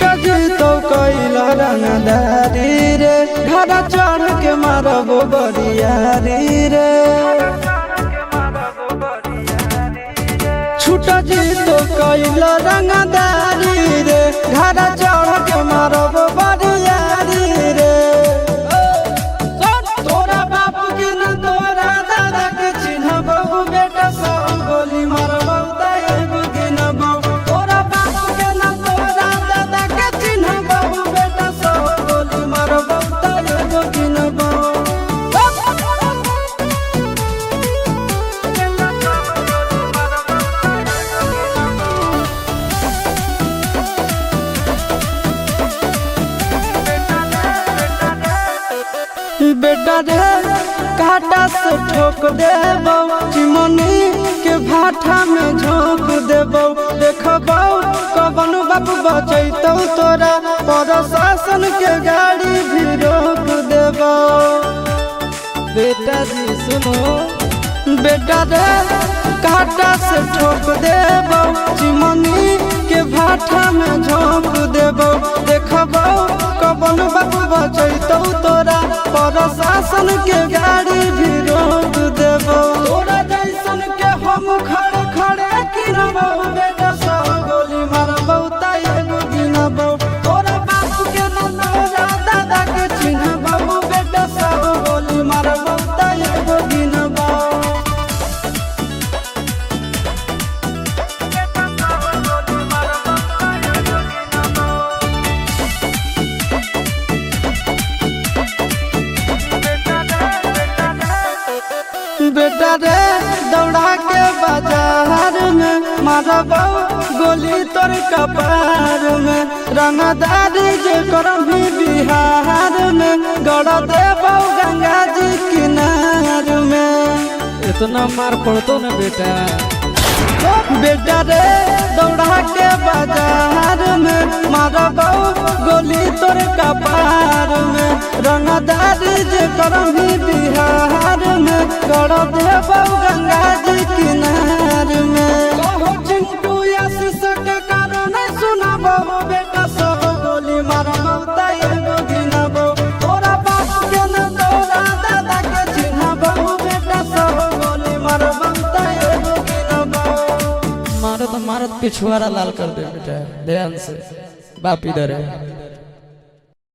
छुटा जी तो कैला रंगदारी रे घरा चढ़ के मारबो बरियारी रे छुटा जी तो कैला रंगदारी रे घरा चढ़ के मारबो बरियारी रे तोरा बाप के न तोरा दादा के चिन्हबो बेटा सब गोली मारबो एगो गिनबो तोरा बाप के न तोरा दादा के चिन्हबो बेटा सब गोली मारबो एगो गिनबो बेटा रे काटा से ठोक देबो चिमनी के भाटा में झोंक देबो देखबो कवन बाप बचैतौ तोरा प्रशासन के गाड़ी भी रोक देबो बेटा जी सुनो बेटा रे काटा से ठोक देबो चिमनी के भाटा में झोंक देबो देखबो कवन बाप बचैतौ तोरा प्रशासन के गाड़ी भी रोक देबो तोरा जैसन के हम खड़े खड़े गिनबो बेटा सब गोली मारबो एगो गिनबो तोरा बाप के न तोरा दादा के चिन्हबो बेटा सब गोली मारबो एगो गिनबो बेटा रे दौड़ा के बाजार में मारबो गोली तोर कपार में रंगदारी जे करम भी बिहार में गड़ देबो गंगा जी किनार में इतना मार पड़तो ना बेटा बेटा रे दौड़ा के बाजार में मारबो गोली तोर कपार में रंगदारी जे करम भी बिहार में गड़ देबो गंगा जी किनार में कहो चिंटू आशीष के कारण सुनाबो बेटा सब गोली मारबो एगो गिनबो तोरा बाप के न तोरा दादा के चिन्हबो बेटा सब गोली मारबो एगो गिनबो मारत मारत पिछुआरा लाल कर दे बेटा ध्यान से बाप इधर है।